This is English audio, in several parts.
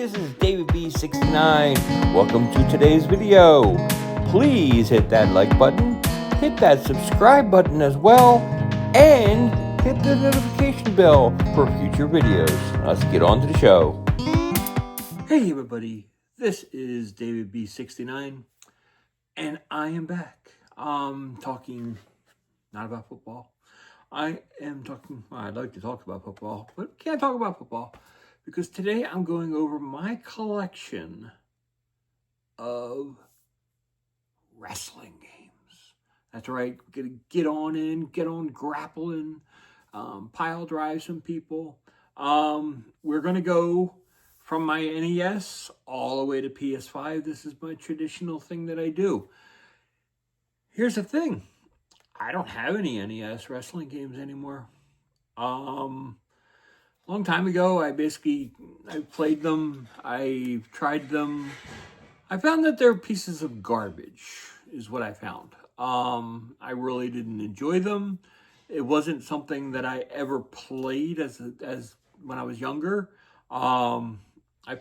this is David B69. Welcome to today's video. Please hit that like button, hit that subscribe button as well, and hit the notification bell for future videos. Let's get on to the show. Hey everybody, this is David B69, and I am back. Talking not about football. I'd like to talk about football, but can't talk about football because today I'm going over my collection of wrestling games. That's right, we're gonna get on grappling, pile drive some people. We're gonna go from my NES all the way to PS5. This is my traditional thing that I do. Here's the thing. I don't have any NES wrestling games anymore. Long time ago, I played them. I tried them. I found that they're pieces of garbage, is what I found. I really didn't enjoy them. It wasn't something that I ever played as when I was younger. I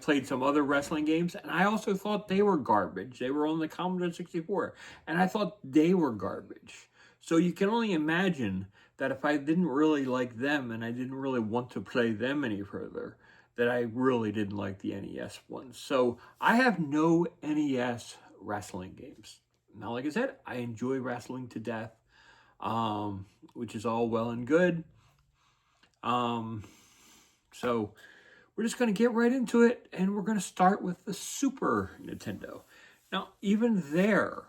played some other wrestling games, and I also thought they were garbage. They were on the Commodore 64, and I thought they were garbage. So you can only imagine that if I didn't really like them and I didn't really want to play them any further, that I really didn't like the NES ones. So I have no NES wrestling games. Now, like I said, I enjoy wrestling to death, which is all well and good. So we're just going to get right into it, and we're going to start with the Super Nintendo. Now, even there,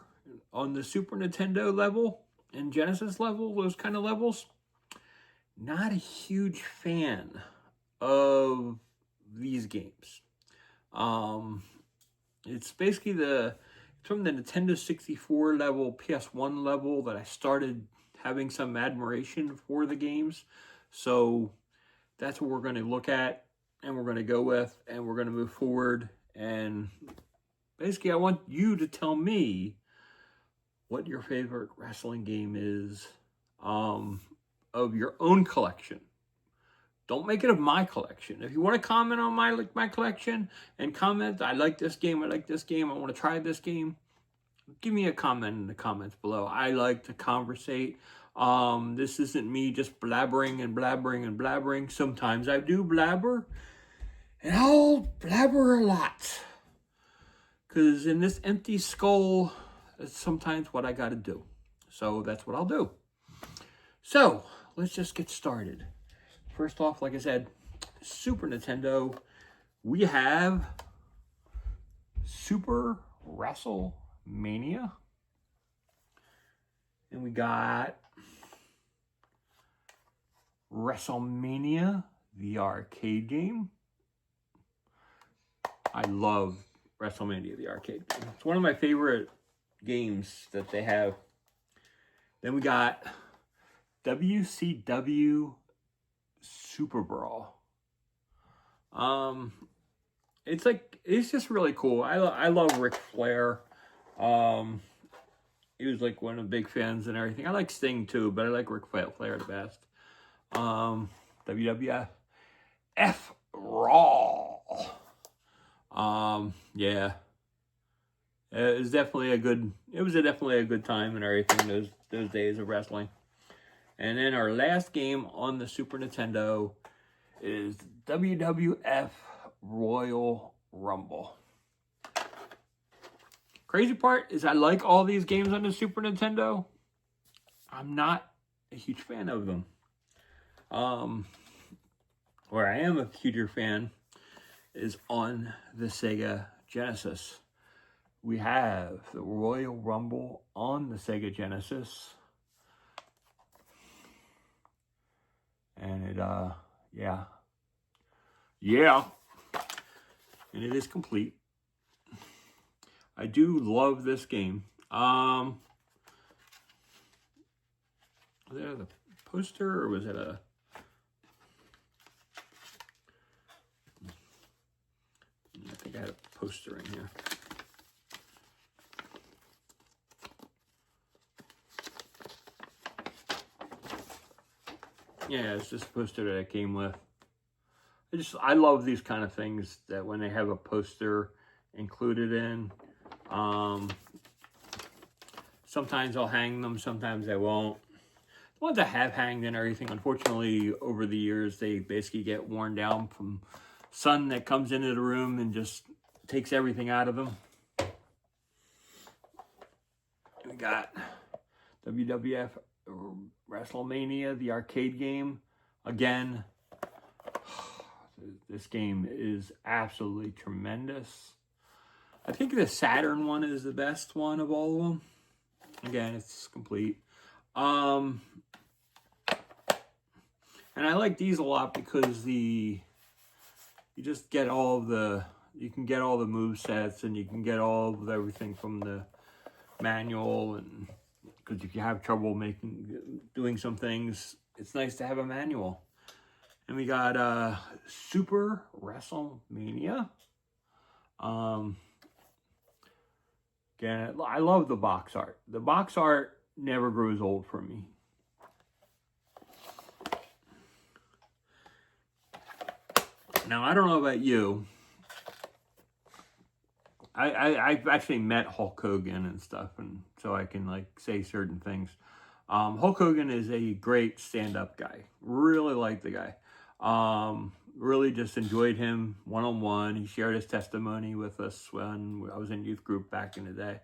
on the Super Nintendo level and Genesis level, those kind of levels, not a huge fan of these games. It's basically from the Nintendo 64 level, PS1 level, that I started having some admiration for the games. So that's what we're going to look at, and we're going to go with, and we're going to move forward. And basically, I want you to tell me what your favorite wrestling game is of your own collection. Don't make it of my collection. If you want to comment on my collection and comment, I like this game, I like this game, I want to try this game, give me a comment in the comments below. I like to conversate. This isn't me just blabbering and blabbering and blabbering. Sometimes I do blabber, and I'll blabber a lot. Because in this empty skull, that's sometimes what I got to do. So that's what I'll do. So let's just get started. First off, like I said, Super Nintendo, we have Super WrestleMania. And we got WrestleMania, the arcade game. I love WrestleMania, the arcade game. It's one of my favorite games that they have. Then we got WCW Super Brawl. It's just really cool. I love Ric Flair. He was like one of the big fans and everything. I like Sting too, but I like Ric Flair the best. WWF Raw. Yeah. It was definitely a good time and everything, those days of wrestling. And then our last game on the Super Nintendo is WWF Royal Rumble. Crazy part is I like all these games on the Super Nintendo. I'm not a huge fan of them. Where I am a huger fan is on the Sega Genesis. We have the Royal Rumble on the Sega Genesis. And it, yeah. And it is complete. I do love this game. Was that the poster or was it a... I think I had a poster in here. Yeah, it's just a poster that I came with. I love these kind of things that when they have a poster included in. Sometimes I'll hang them, sometimes I won't. The ones I have hanged and everything, unfortunately, over the years, they basically get worn down from sun that comes into the room and just takes everything out of them. We got WWF WrestleMania, the arcade game. Again, this game is absolutely tremendous. I think the Saturn one is the best one of all of them. Again, it's complete. And I like these a lot because you just get all of you can get all the move sets, and you can get all of everything from the manual, and because if you have trouble doing some things, it's nice to have a manual. And we got Super WrestleMania. Again, I love the box art. The box art never grows old for me. Now, I don't know about you. I've actually met Hulk Hogan and stuff, and so I can like say certain things. Hulk Hogan is a great stand-up guy. Really like the guy. Really just enjoyed him one-on-one. He shared his testimony with us when I was in youth group back in the day.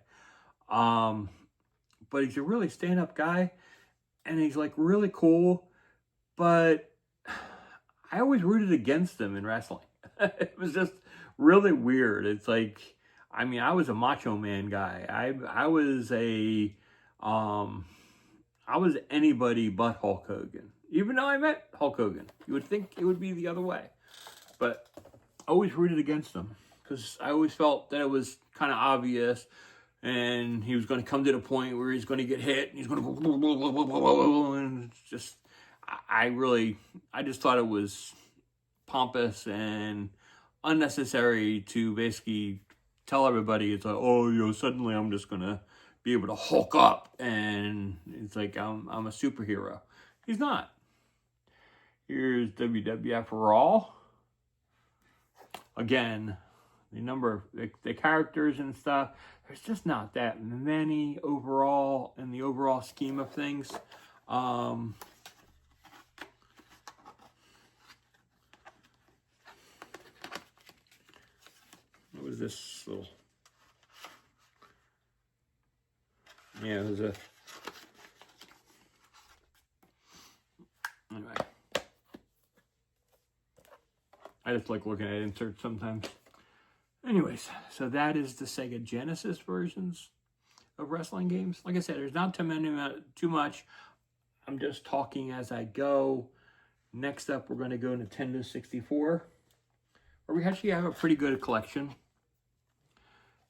But he's a really stand-up guy, and he's like really cool, but I always rooted against him in wrestling. It was just really weird. It's like, I mean, I was a Macho Man guy. I was anybody but Hulk Hogan. Even though I met Hulk Hogan, you would think it would be the other way. But I always rooted against him because I always felt that it was kind of obvious, and he was going to come to the point where he's going to get hit and he's going to go, and it's just, I just thought it was pompous and unnecessary to basically tell everybody it's like, oh, suddenly I'm just going to be able to Hulk up and it's like I'm a superhero. He's not. Here's WWF Raw. Again, the number of the characters and stuff, there's just not that many overall in the overall scheme of things. What was this little? Yeah, it was a. Anyway, I just like looking at inserts sometimes. Anyways, so that is the Sega Genesis versions of wrestling games. Like I said, there's not too much. I'm just talking as I go. Next up, we're going to go Nintendo 64, where we actually have a pretty good collection.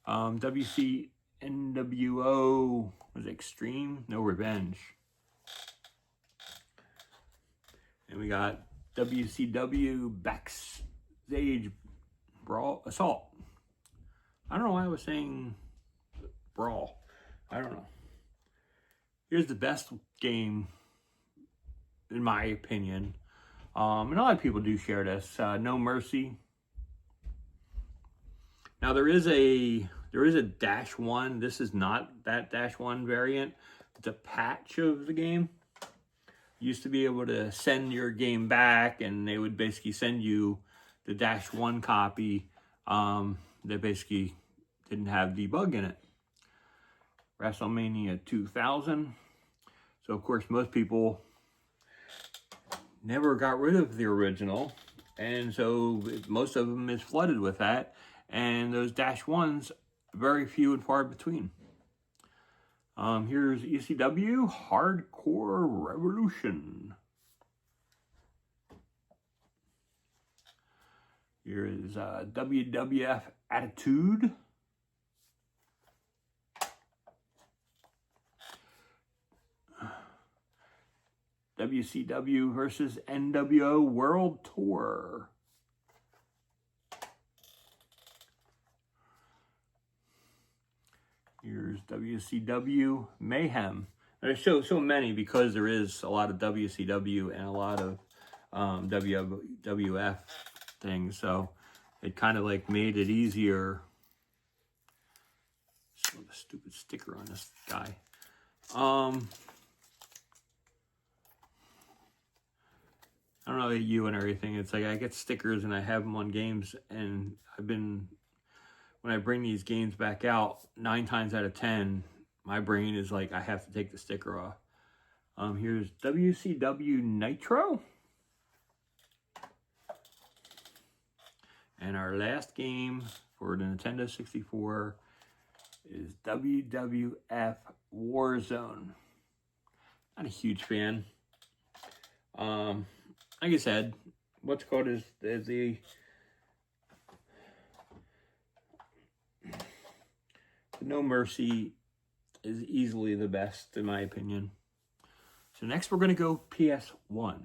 WC NWO was Extreme, No Revenge. And we got WCW Backstage Brawl Assault. I don't know why I was saying Brawl. I don't know. Here's the best game, in my opinion. And a lot of people do share this. No Mercy. Now there is a -1. This is not that -1 variant. It's a patch of the game. You used to be able to send your game back, and they would basically send you the -1 copy that basically didn't have debug in it. WrestleMania 2000. So of course most people never got rid of the original, and so most of them is flooded with that. And those -1s, very few and far between. Here's ECW Hardcore Revolution. Here is WWF Attitude. WCW versus NWO World Tour. Here's WCW Mayhem. There's so many because there is a lot of WCW and a lot of WWF thing, so it kind of like made it easier. So the stupid sticker on this guy. I don't know about you and everything. It's like I get stickers and I have them on games, and when I bring these games back out, 9 times out of 10, my brain is like, I have to take the sticker off. Here's WCW Nitro. And our last game for the Nintendo 64 is WWF Warzone. Not a huge fan. Like I said, what's called is the No Mercy is easily the best, in my opinion. So next we're going to go PS1.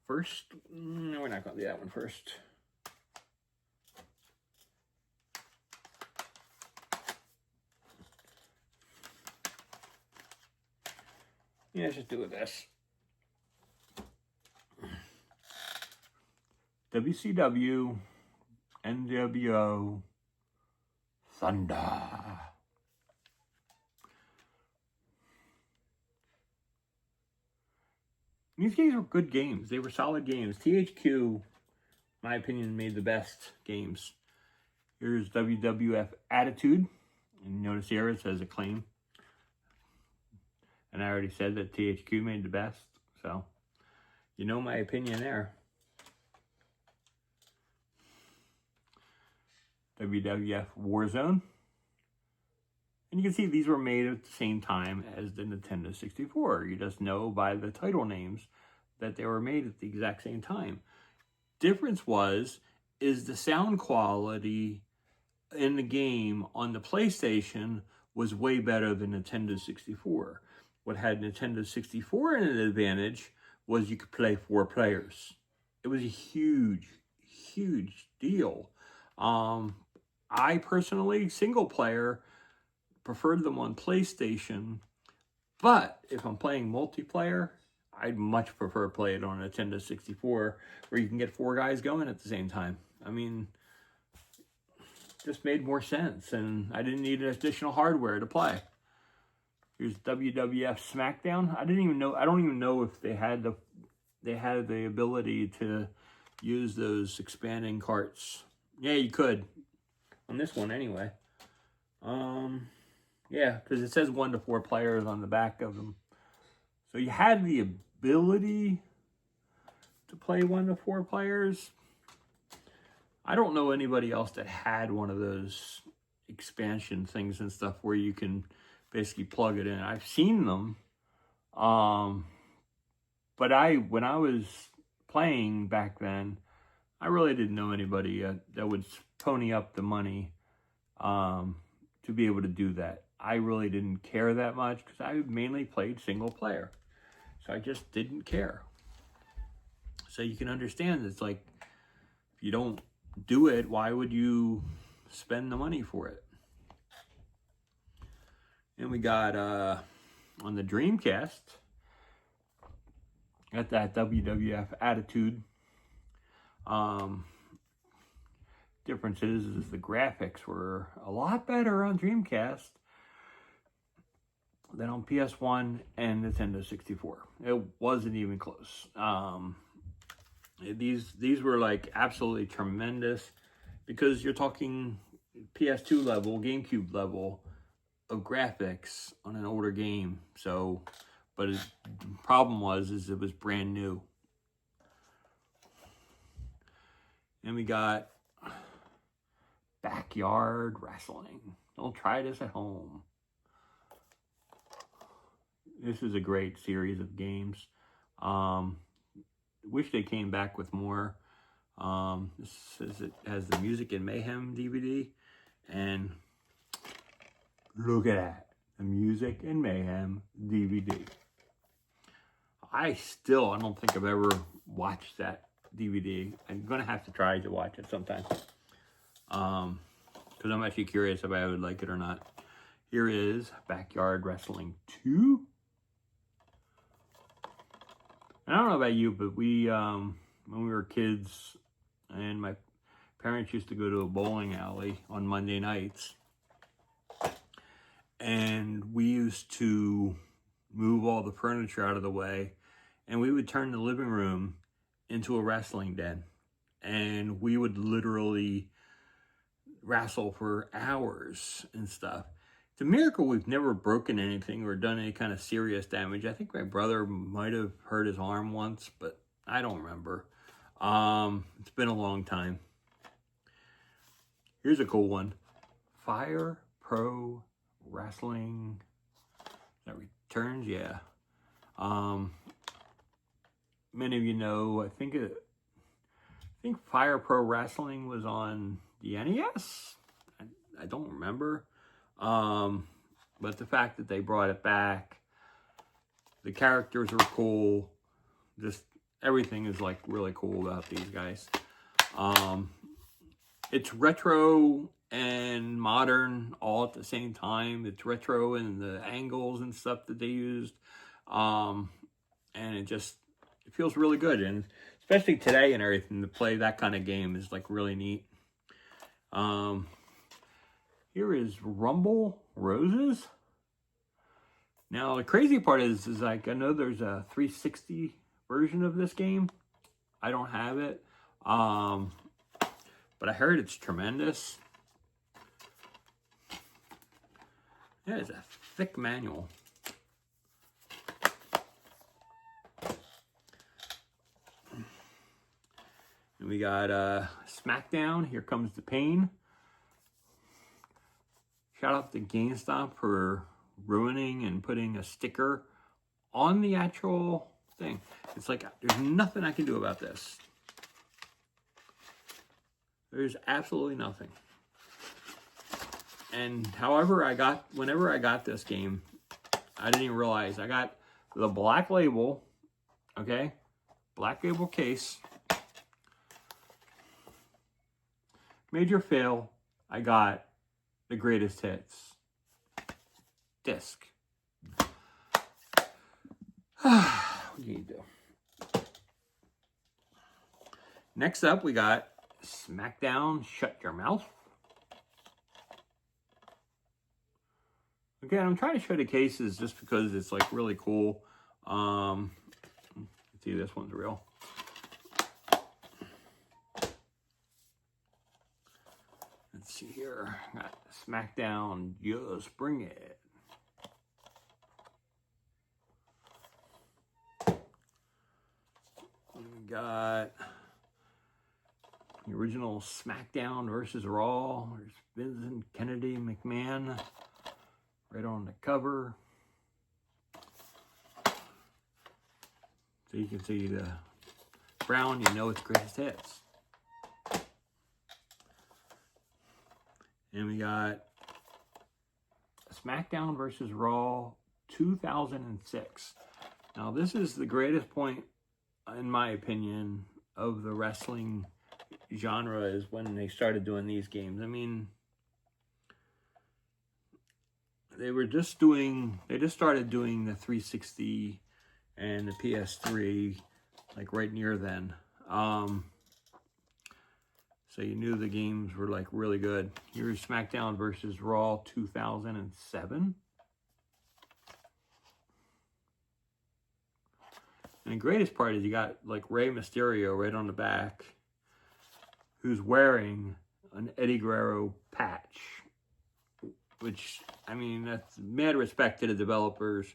First, no, we're not going to do that one first. Yeah, let's just do it this. WCW, NWO, Thunder. These games were good games. They were solid games. THQ, in my opinion, made the best games. Here's WWF Attitude. And notice here it says Acclaim. And I already said that THQ made the best. So, you know my opinion there. WWF Warzone. And you can see these were made at the same time as the Nintendo 64. You just know by the title names that they were made at the exact same time. Difference is the sound quality in the game on the PlayStation was way better than Nintendo 64. What had Nintendo 64 in an advantage was you could play 4 players. It was a huge, huge deal. I personally, single player, preferred them on PlayStation, but if I'm playing multiplayer, I'd much prefer play it on a Nintendo 64 where you can get 4 guys going at the same time. I mean, just made more sense, and I didn't need additional hardware to play. Here's WWF SmackDown. I don't even know if they had the ability to use those expanding carts. Yeah, you could on this one anyway. Yeah, because it says 1 to 4 players on the back of them. So you had the ability to play 1 to 4 players. I don't know anybody else that had one of those expansion things and stuff where you can basically plug it in. I've seen them. But when I was playing back then, I really didn't know anybody that would pony up the money to be able to do that. I really didn't care that much because I mainly played single player. So I just didn't care. So you can understand, it's like, if you don't do it, why would you spend the money for it? And we got, on the Dreamcast, got that WWF Attitude. Differences is the graphics were a lot better on Dreamcast than on PS1 and Nintendo 64. It wasn't even close. These were like absolutely tremendous because you're talking PS2 level, GameCube level of graphics on an older game. So, but the problem is it was brand new. And we got Backyard Wrestling. Don't try this at home. This is a great series of games. Wish they came back with more. This says it has the Music and Mayhem DVD. And look at that. The Music and Mayhem DVD. I don't think I've ever watched that DVD. I'm going to have to try to watch it sometime. Because I'm actually curious if I would like it or not. Here is Backyard Wrestling 2. And I don't know about you, but we when we were kids, and my parents used to go to a bowling alley on Monday nights. And we used to move all the furniture out of the way, and we would turn the living room into a wrestling den. And we would literally wrestle for hours and stuff. It's a miracle we've never broken anything or done any kind of serious damage. I think my brother might have hurt his arm once, but I don't remember. It's been a long time. Here's a cool one. Fire Pro Wrestling. That returns, yeah. Many of you know, I think Fire Pro Wrestling was on the NES. I don't remember. But the fact that they brought it back, the characters are cool. Just everything is like really cool about these guys. It's retro and modern all at the same time. It's retro in the angles and stuff that they used. And it feels really good. And especially today and everything, to play that kind of game is like really neat. Here is Rumble Roses. Now the crazy part is like, I know there's a 360 version of this game. I don't have it. But I heard it's tremendous. Yeah, it's a thick manual. And we got SmackDown, Here Comes the Pain. Shout out to GameStop for ruining and putting a sticker on the actual thing. It's like, there's nothing I can do about this. There's absolutely nothing. And whenever I got this game, I didn't even realize I got the black label, okay? Black label case. Major fail, I got the greatest hits disc. What do you do? Next up, we got SmackDown, Shut Your Mouth. Again, I'm trying to show the cases just because it's like really cool. Let's see, this one's real. Let's see here. Got SmackDown, Just Bring It. We got the original SmackDown versus Raw. There's Vincent Kennedy McMahon right on the cover. So you can see the brown, you know it's greatest hits. And we got SmackDown versus Raw 2006. Now this is the greatest point, in my opinion, of the wrestling genre, is when they started doing these games. I mean, they just started doing the 360 and the PS3 like right near then. So you knew the games were like really good. Here's SmackDown versus Raw 2007. And the greatest part is you got like Rey Mysterio right on the back, who's wearing an Eddie Guerrero patch. Which, I mean, that's mad respect to the developers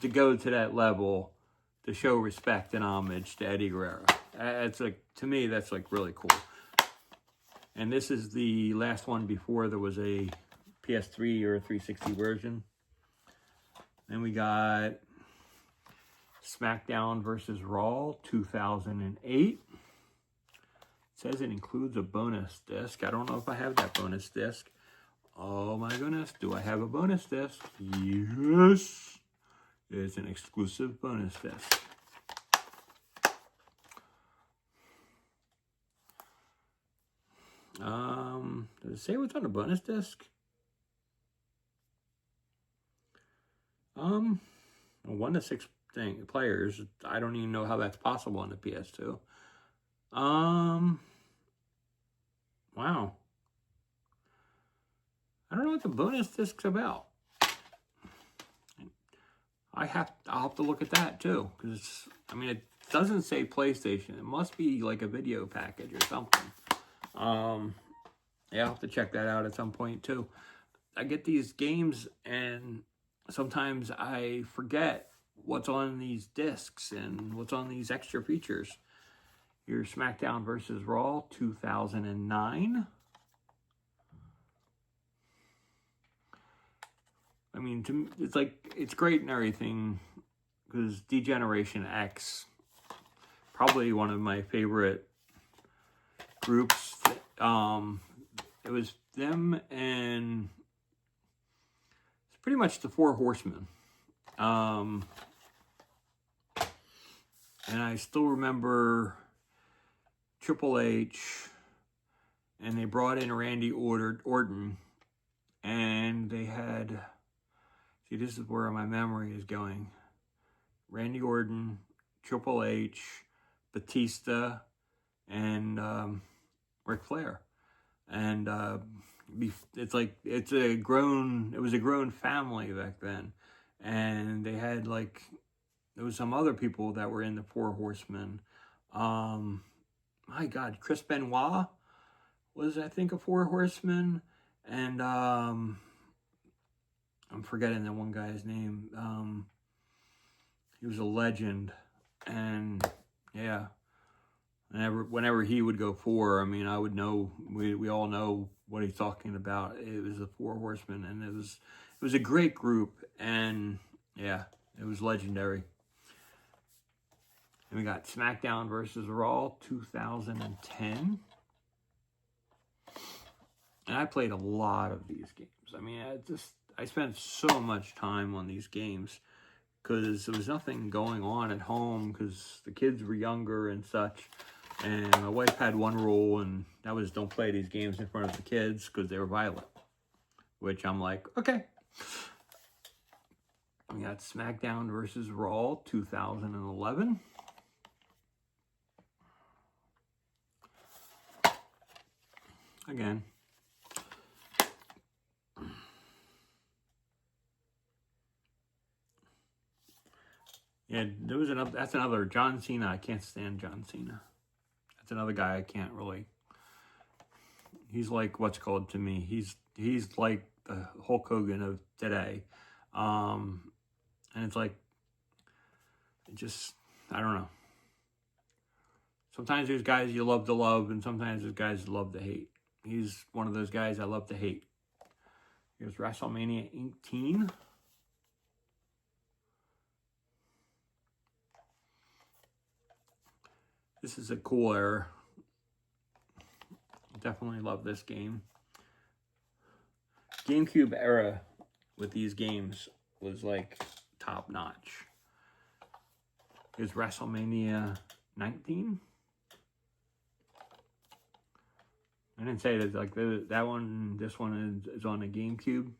to go to that level to show respect and homage to Eddie Guerrero. It's like, to me, that's like really cool. And this is the last one before there was a PS3 or a 360 version. Then we got SmackDown versus Raw 2008. It says it includes a bonus disc. I don't know if I have that bonus disc. Oh my goodness, do I have a bonus disc? Yes, it's an exclusive bonus disc. Does it say what's on the bonus disc? 1 to 6 players. I don't even know how that's possible on the PS2. Wow. I don't know what the bonus disc's about. I'll have to look at that too, because I mean it doesn't say PlayStation. It must be like a video package or something. Yeah, I'll have to check that out at some point too. I get these games and sometimes I forget what's on these discs and what's on these extra features. Here's SmackDown vs. Raw 2009. I mean, it's like, it's great and everything, because Degeneration X, probably one of my favorite groups. It was them and it's pretty much the Four Horsemen. And I still remember Triple H, and they brought in Randy Orton, and they had, see, this is where my memory is going. Randy Orton, Triple H, Batista, and Ric Flair. And it was a grown family back then. And they had like, there was some other people that were in the Four Horsemen. My God, Chris Benoit was, I think, a Four Horseman. And I'm forgetting that one guy's name. He was a legend, and yeah, whenever he would go four, I mean, I would know. We all know what he's talking about. It was the Four Horsemen, and it was a great group, and yeah, it was legendary. And we got SmackDown vs. Raw 2010, and I played a lot of these games. I mean, I spent so much time on these games, because there was nothing going on at home, because the kids were younger and such. And my wife had one rule, and that was don't play these games in front of the kids because they were violent. Which I'm like, okay. We got SmackDown vs. Raw 2011. Again. Yeah, there was another. That's another John Cena. I can't stand John Cena. That's another guy I can't really. He's like what's called to me. He's like the Hulk Hogan of today, and it's like, I don't know. Sometimes there's guys you love to love, and sometimes there's guys you love to hate. He's one of those guys I love to hate. Here's WrestleMania 18. This is a cool era. Definitely love this game. GameCube era with these games was like top notch. Here's WrestleMania 19. I didn't say that like that one. This one is on the GameCube.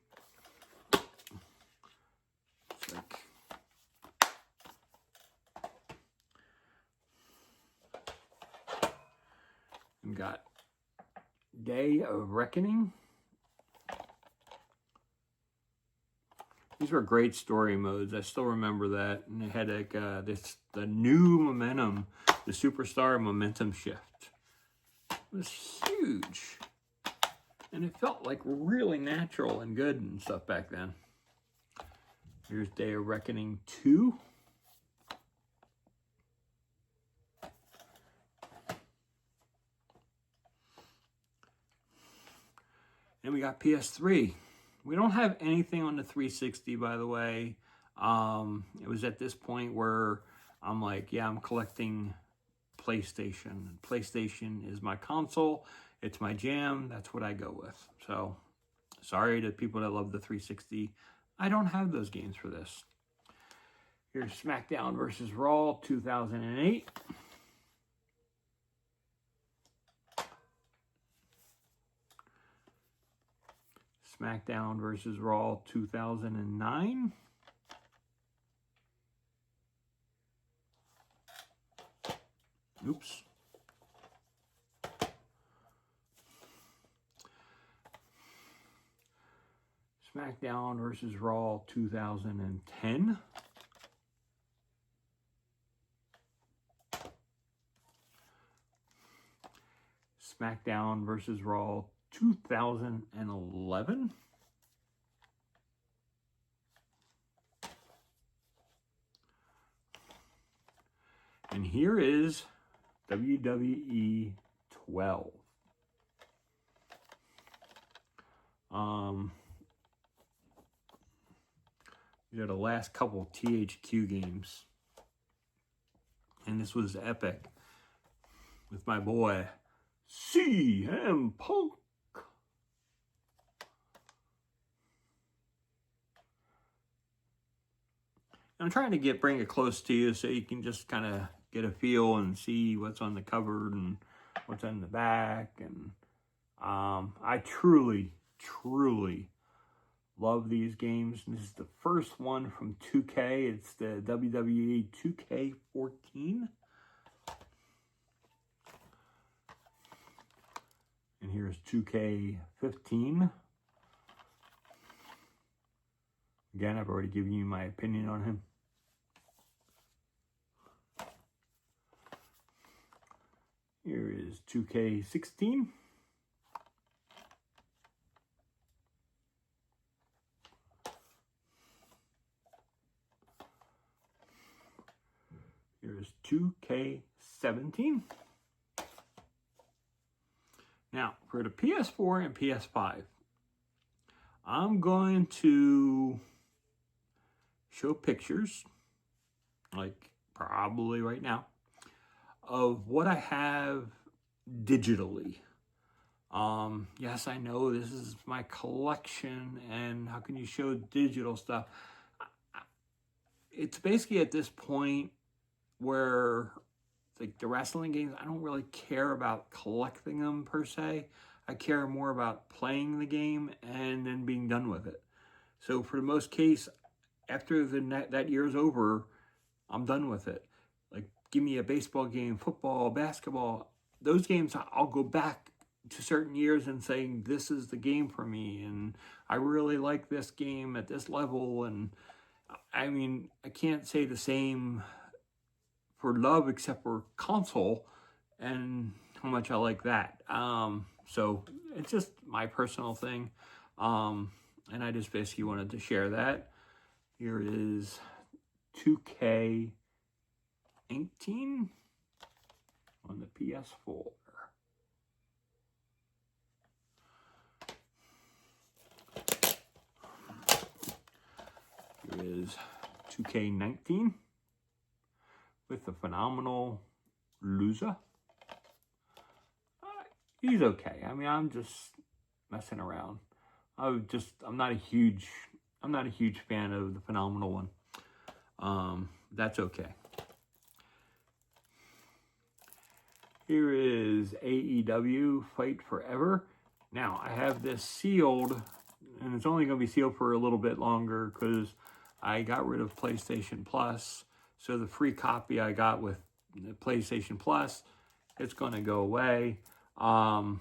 It's like, we got Day of Reckoning. These were great story modes. I still remember that. And it had like the new momentum, the superstar momentum shift. It was huge. And it felt like really natural and good and stuff back then. Here's Day of Reckoning 2. And we got PS3. We don't have anything on the 360, by the way. It was at this point where I'm like, yeah, I'm collecting PlayStation. PlayStation is my console. It's my jam. That's what I go with. So, sorry to people that love the 360. I don't have those games for this. Here's SmackDown vs. Raw 2008. SmackDown vs. Raw 2009. Oops. SmackDown versus Raw 2010. SmackDown versus Raw 2011. And here is WWE 12. These are the last couple THQ games. And this was epic with my boy CM Punk. I'm trying to bring it close to you so you can just kind of get a feel and see what's on the cover and what's on the back. And I truly love these games. This is the first one from 2K. It's the WWE 2K14. And here's 2K15. Again, I've already given you my opinion on him. Here is 2K16. Here's 2K17. Now, for the PS4 and PS5, I'm going to show pictures, like probably right now, of what I have digitally. Yes, I know this is my collection, and how can you show digital stuff? It's basically at this point where, like, the wrestling games, I don't really care about collecting them per se. I care more about playing the game and then being done with it. So for the most case, after that year's over, I'm done with it. Like, give me a baseball game, football, basketball. Those games, I'll go back to certain years and saying, this is the game for me. And I really like this game at this level. And I mean, I can't say the same for love except for console and how much I like that. So it's just my personal thing. And I just basically wanted to share that. Here is 2K18 on the PS4. Here is 2K19 with the phenomenal loser. He's okay. I mean, I'm just messing around. I'm not a huge fan of the phenomenal one. That's okay. Here is AEW Fight Forever. Now, I have this sealed, and it's only going to be sealed for a little bit longer because I got rid of PlayStation Plus. So the free copy I got with the PlayStation Plus, it's going to go away. But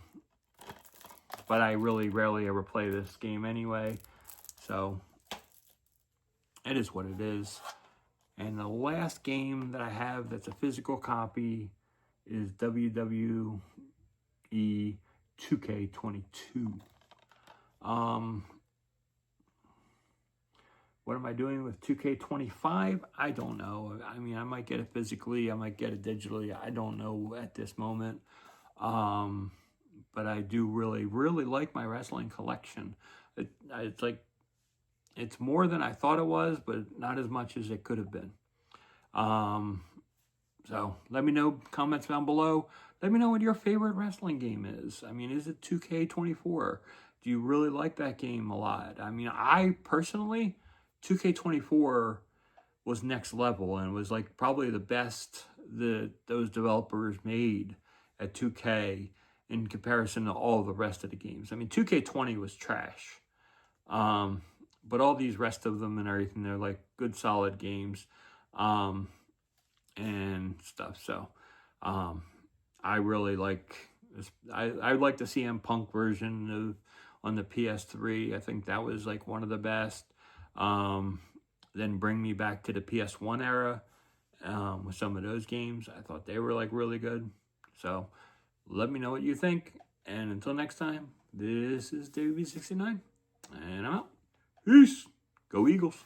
I really rarely ever play this game anyway. So it is what it is. And the last game that I have that's a physical copy is WWE 2K22. What am I doing with 2K25? I don't know. I mean, I might get it physically. I might get it digitally. I don't know at this moment. But I do really like my wrestling collection. It's like, it's more than I thought it was, but not as much as it could have been. So let me know, comments down below. Let me know what your favorite wrestling game is. I mean, is it 2K24? Do you really like that game a lot? I mean, I personally, 2K24 was next level and was like probably the best that those developers made at 2K in comparison to all the rest of the games. I mean, 2K20 was trash. But all these rest of them and everything, they're like good, solid games and stuff. So I really like this. I like the CM Punk version of on the PS3. I think that was like one of the best. Then bring me back to the PS1 era with some of those games. I thought they were like really good. So let me know what you think. And until next time, this is WB69, and I'm out. Peace. Go Eagles.